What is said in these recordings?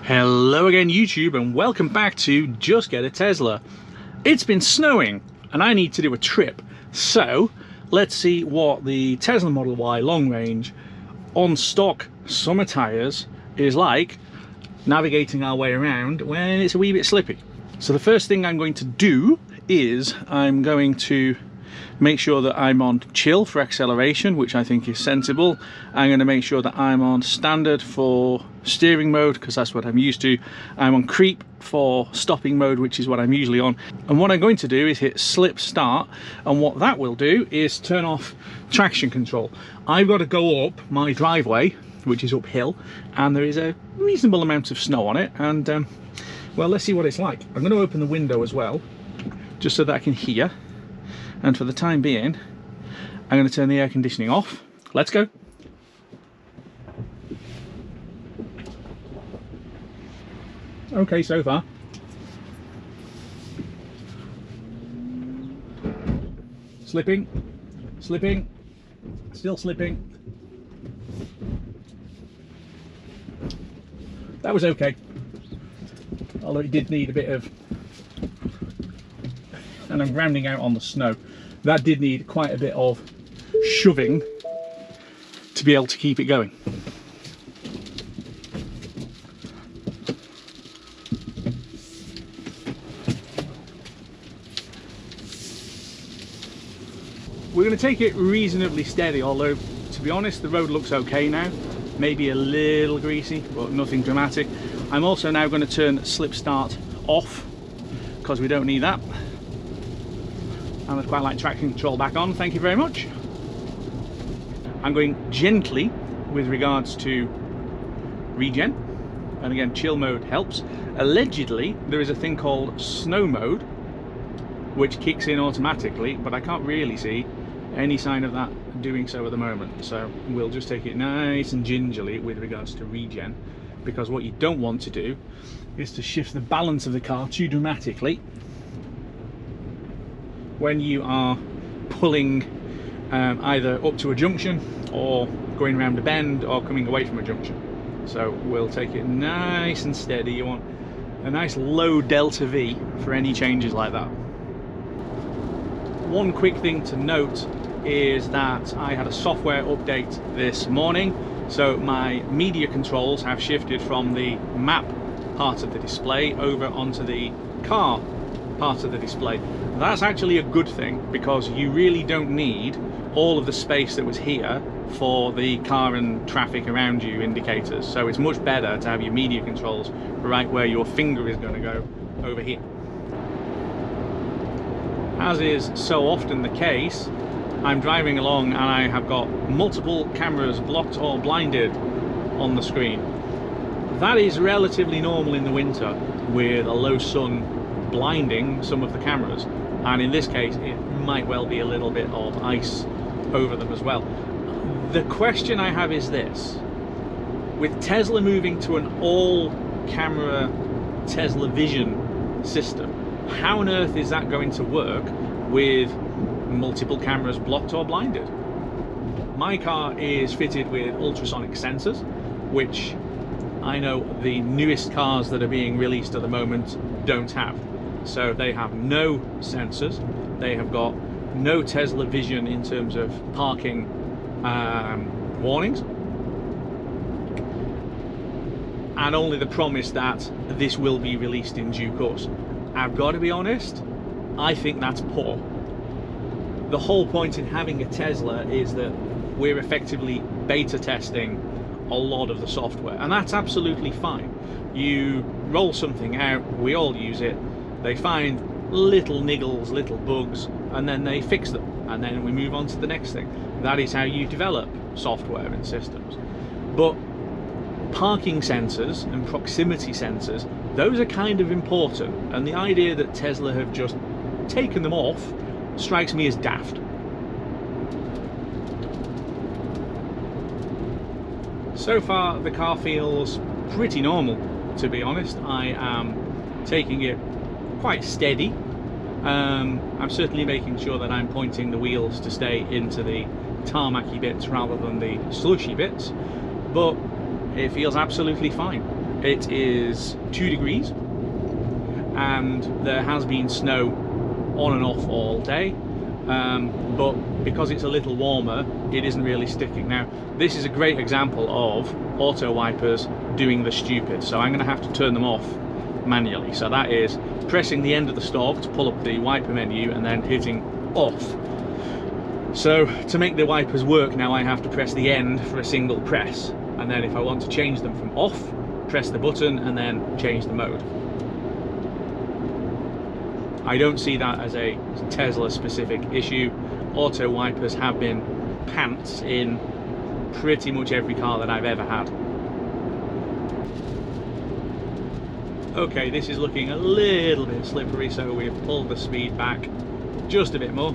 Hello again YouTube, and welcome back to Just Get a Tesla. It's been snowing and I need to do a trip, so let's see what the Tesla Model Y long range on stock summer tyres is like navigating our way around when it's a wee bit slippy. So the first thing I'm going to do is I'm going to make sure that I'm on chill for acceleration, which I think is sensible. I'm going to make sure that I'm on standard for steering mode, because that's what I'm used to. I'm on creep for stopping mode, which is what I'm usually on. And what I'm going to do is hit slip start, and what that will do is turn off traction control. I've got to go up my driveway, which is uphill, and there is a reasonable amount of snow on it, and well, let's see what it's like. I'm going to open the window as well, just so that I can hear. And for the time being, I'm going to turn the air conditioning off. Let's go. Okay, so far. Slipping, slipping, still slipping. That was okay. Although it did need a bit of, and I'm grounding out on the snow, that did need quite a bit of shoving to be able to keep it going. We're going to take it reasonably steady, although to be honest the road looks okay now. Maybe a little greasy, but nothing dramatic. I'm also now going to turn slip start off, because we don't need that. And I'd quite like traction control back on, thank you very much. I'm going gently with regards to regen, and again chill mode helps. Allegedly there is a thing called snow mode which kicks in automatically, but I can't really see any sign of that doing so at the moment, so we'll just take it nice and gingerly with regards to regen, because what you don't want to do is to shift the balance of the car too dramatically when you are pulling either up to a junction or going around a bend or coming away from a junction. So we'll take it nice and steady. You want a nice low delta V for any changes like that. One quick thing to note is that I had a software update this morning, so my media controls have shifted from the map part of the display over onto the car part of the display. That's actually a good thing, because you really don't need all of the space that was here for the car and traffic around you indicators, so it's much better to have your media controls right where your finger is going to go, over here. As is so often the case, I'm driving along and I have got multiple cameras blocked or blinded on the screen. That is relatively normal in the winter, with a low sun blinding some of the cameras, and in this case it might well be a little bit of ice over them as well. The question I have is this: with Tesla moving to an all camera Tesla Vision system, how on earth is that going to work with multiple cameras blocked or blinded? My car is fitted with ultrasonic sensors, which I know the newest cars that are being released at the moment don't have. So they have no sensors, they have got no Tesla Vision in terms of parking warnings, and only the promise that this will be released in due course. I've got to be honest, I think that's poor. The whole point in having a Tesla is that we're effectively beta testing a lot of the software, and that's absolutely fine. You roll something out, we all use it, they find little niggles, little bugs, and then they fix them, and then we move on to the next thing. That is how you develop software and systems. But parking sensors and proximity sensors, those are kind of important, and the idea that Tesla have just taken them off strikes me as daft. So far the car feels pretty normal, to be honest. I am taking it quite steady. I'm certainly making sure that I'm pointing the wheels to stay into the tarmacy bits rather than the slushy bits, but it feels absolutely fine. It is 2 degrees and there has been snow on and off all day, but because it's a little warmer, it isn't really sticking. Now, this is a great example of auto wipers doing the stupid, so I'm going to have to turn them off manually. So that is pressing the end of the stalk to pull up the wiper menu and then hitting off. So to make the wipers work now, I have to press the end for a single press, and then if I want to change them from off, press the button and then change the mode. I don't see that as a Tesla specific issue. Auto wipers have been pants in pretty much every car that I've ever had. Okay, this is looking a little bit slippery, so we've pulled the speed back just a bit more.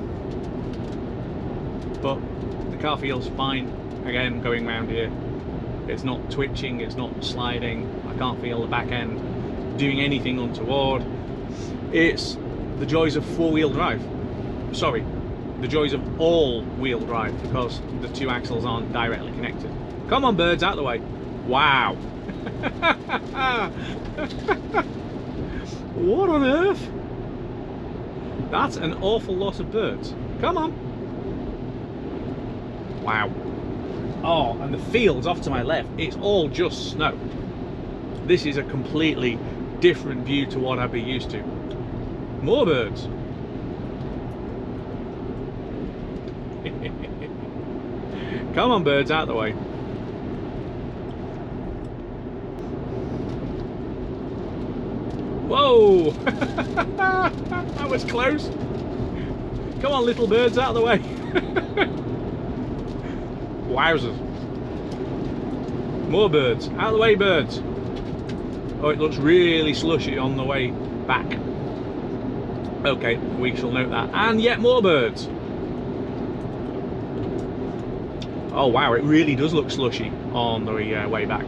But the car feels fine. Again, going around here, it's not twitching, it's not sliding. I can't feel the back end doing anything untoward. It's the joys of four-wheel drive. Sorry, the joys of all-wheel drive, because the two axles aren't directly connected. Come on, birds, out of the way. Wow. What on earth? That's an awful lot of birds. Come on. Wow. Oh, and the fields off to my left, it's all just snow. This is a completely different view to what I'd be used to. More birds. Come on, birds, out of the way. Whoa! That was close. Come on, little birds, out of the way. Wowzers. More birds. Out of the way, birds. Oh, it looks really slushy on the way back. Okay, we shall note that. And yet more birds. Oh wow, it really does look slushy on the way back.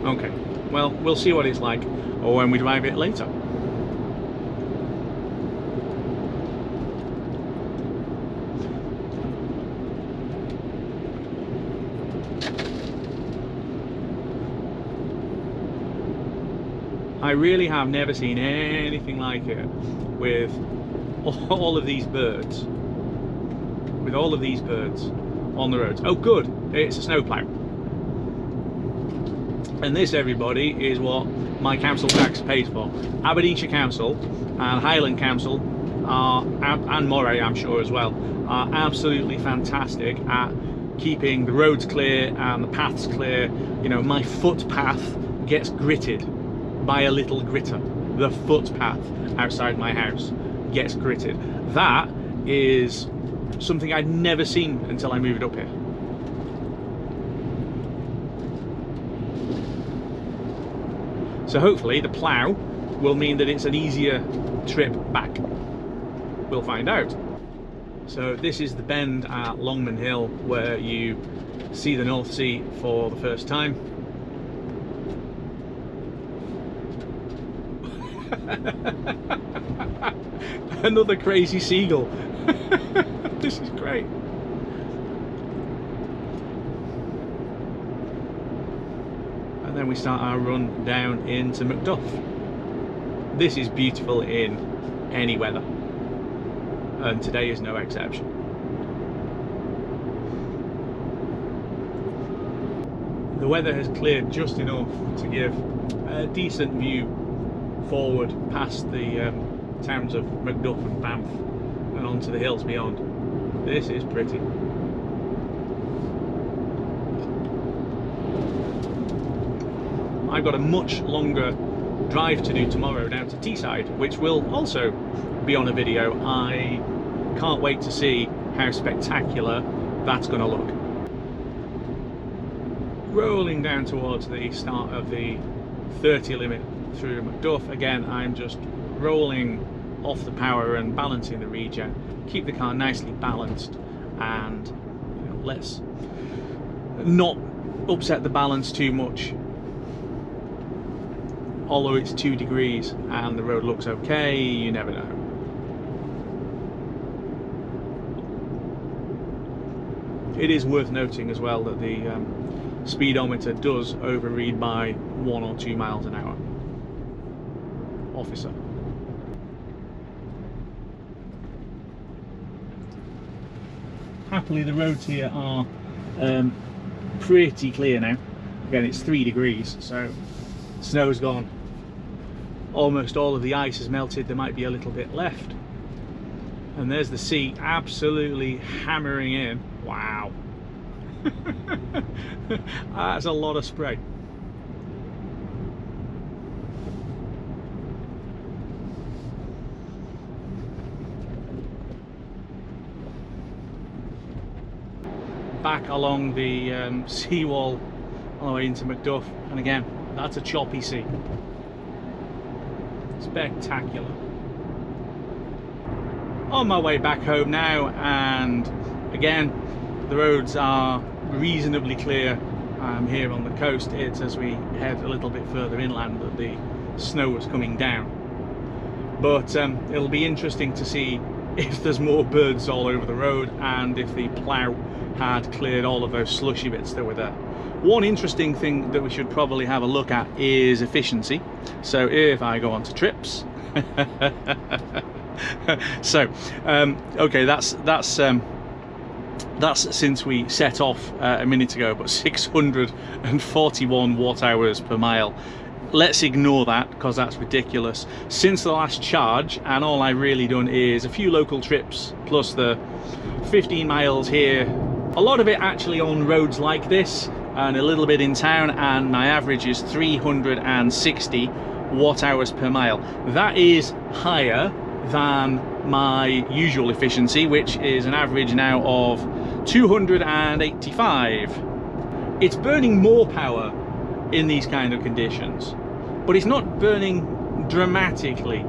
Okay, well, we'll see what it's like or when we drive it later. I really have never seen anything like it with all of these birds. With all of these birds on the roads. Oh good, it's a snowplow. And this, everybody, is what my council tax pays for. Aberdeenshire Council and Highland Council are, and Moray I'm sure as well, are absolutely fantastic at keeping the roads clear and the paths clear. You know, my footpath gets gritted by a little gritter. The footpath outside my house gets gritted. That is something I'd never seen until I moved up here. So hopefully the plough will mean that it's an easier trip back. We'll find out. So this is the bend at Longman Hill where you see the North Sea for the first time. Another crazy seagull. This is great. And then we start our run down into Macduff. This is beautiful in any weather, and today is no exception. The weather has cleared just enough to give a decent view forward past the towns of Macduff and Banff and onto the hills beyond. This is pretty. I've got a much longer drive to do tomorrow down to Teesside, which will also be on a video. I can't wait to see how spectacular that's going to look. Rolling down towards the start of the 30 limit through Macduff. Again, I'm just rolling off the power and balancing the regen, keep the car nicely balanced, and you know, let's not upset the balance too much. Although it's 2 degrees and the road looks okay, you never know. It is worth noting as well that the speedometer does overread by 1 or 2 miles an hour. Officer. Happily the roads here are pretty clear now. Again, it's 3 degrees, so snow's gone. Almost all of the ice has melted, there might be a little bit left. And there's the sea absolutely hammering in. Wow. That's a lot of spray. Back along the seawall all the way into Macduff, and again, that's a choppy sea. Spectacular. On my way back home now, and again the roads are reasonably clear. Here on the coast, it's as we head a little bit further inland that the snow was coming down, but it'll be interesting to see if there's more birds all over the road and if the plough had cleared all of those slushy bits that were there. One interesting thing that we should probably have a look at is efficiency. So if I go on to trips so okay, that's since we set off a minute ago, but 641 watt hours per mile. Let's ignore that because that's ridiculous. Since the last charge, and all I've really done is a few local trips plus the 15 miles here, a lot of it actually on roads like this and a little bit in town, and my average is 360 watt hours per mile. That is higher than my usual efficiency, which is an average now of 285. It's burning more power in these kind of conditions, but it's not burning dramatically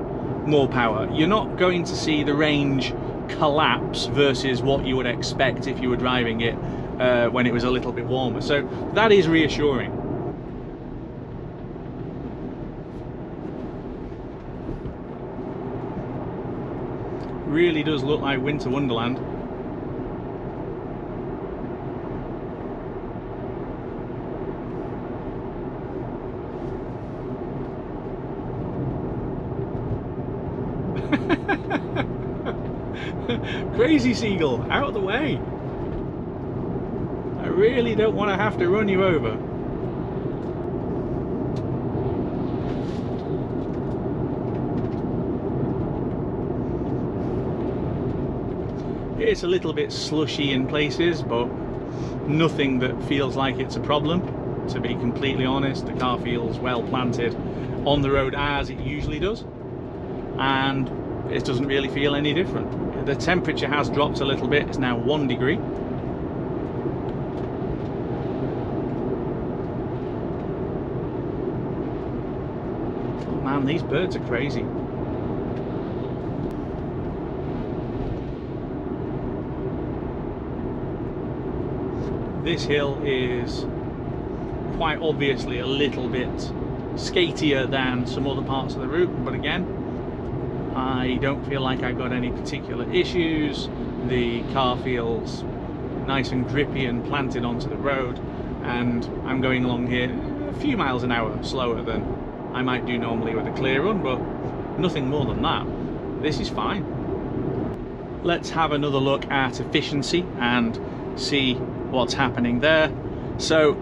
more power. You're not going to see the range collapse versus what you would expect if you were driving it when it was a little bit warmer, so that is reassuring. Really does look like winter Wonderland. Crazy seagull, out of the way. I really don't want to have to run you over. It's a little bit slushy in places, but nothing that feels like it's a problem, to be completely honest. The car feels well planted on the road as it usually does, and it doesn't really feel any different. The temperature has dropped a little bit, it's now 1 degree. Oh man, these birds are crazy. This hill is quite obviously a little bit skatier than some other parts of the route, but again, I don't feel like I've got any particular issues. The car feels nice and grippy and planted onto the road, and I'm going along here a few miles an hour slower than I might do normally with a clear run, but nothing more than that. This is fine. Let's have another look at efficiency and see what's happening there. So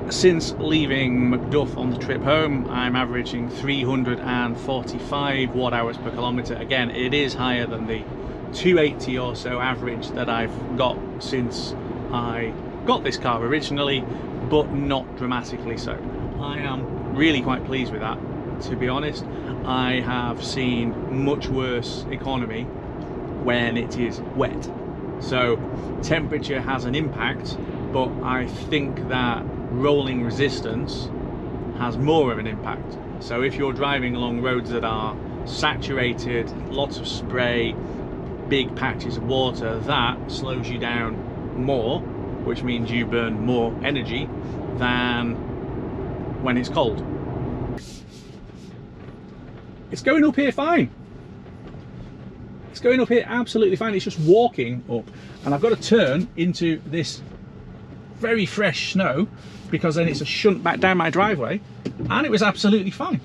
since leaving Macduff on the trip home, I'm averaging 345 watt hours per kilometre. Again, it is higher than the 280 or so average that I've got since I got this car originally, but not dramatically so. I am really quite pleased with that, to be honest. I have seen much worse economy when it is wet. So temperature has an impact, but I think that rolling resistance has more of an impact. So if you're driving along roads that are saturated, lots of spray, big patches of water, that slows you down more, which means you burn more energy than when it's cold. It's going up here fine. It's going up here absolutely fine. It's just walking up, and I've got to turn into this very fresh snow, because then it's a shunt back down my driveway, and it was absolutely fine.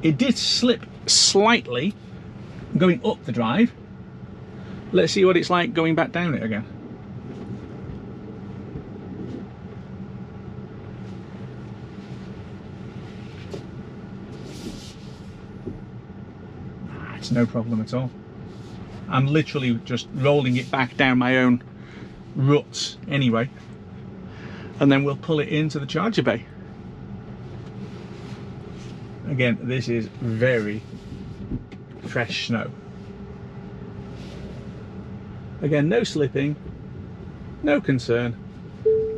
It did slip slightly going up the drive. Let's see what it's like going back down it again. It's no problem at all. I'm literally just rolling it back down my own ruts anyway, and then we'll pull it into the charger bay. Again, this is very fresh snow. Again, no slipping, no concern.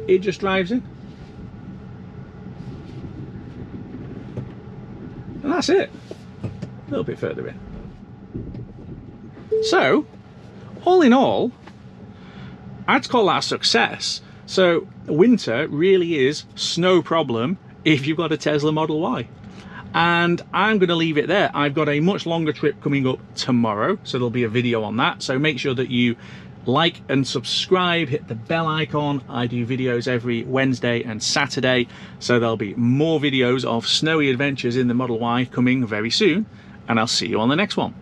It just drives in. And that's it. A little bit further in. So, all in all, I'd call that a success. So, winter really is no problem if you've got a Tesla Model Y. And I'm going to leave it there. I've got a much longer trip coming up tomorrow, so there'll be a video on that. So make sure that you like and subscribe, hit the bell icon. I do videos every Wednesday and Saturday, so there'll be more videos of snowy adventures in the Model Y coming very soon, and I'll see you on the next one.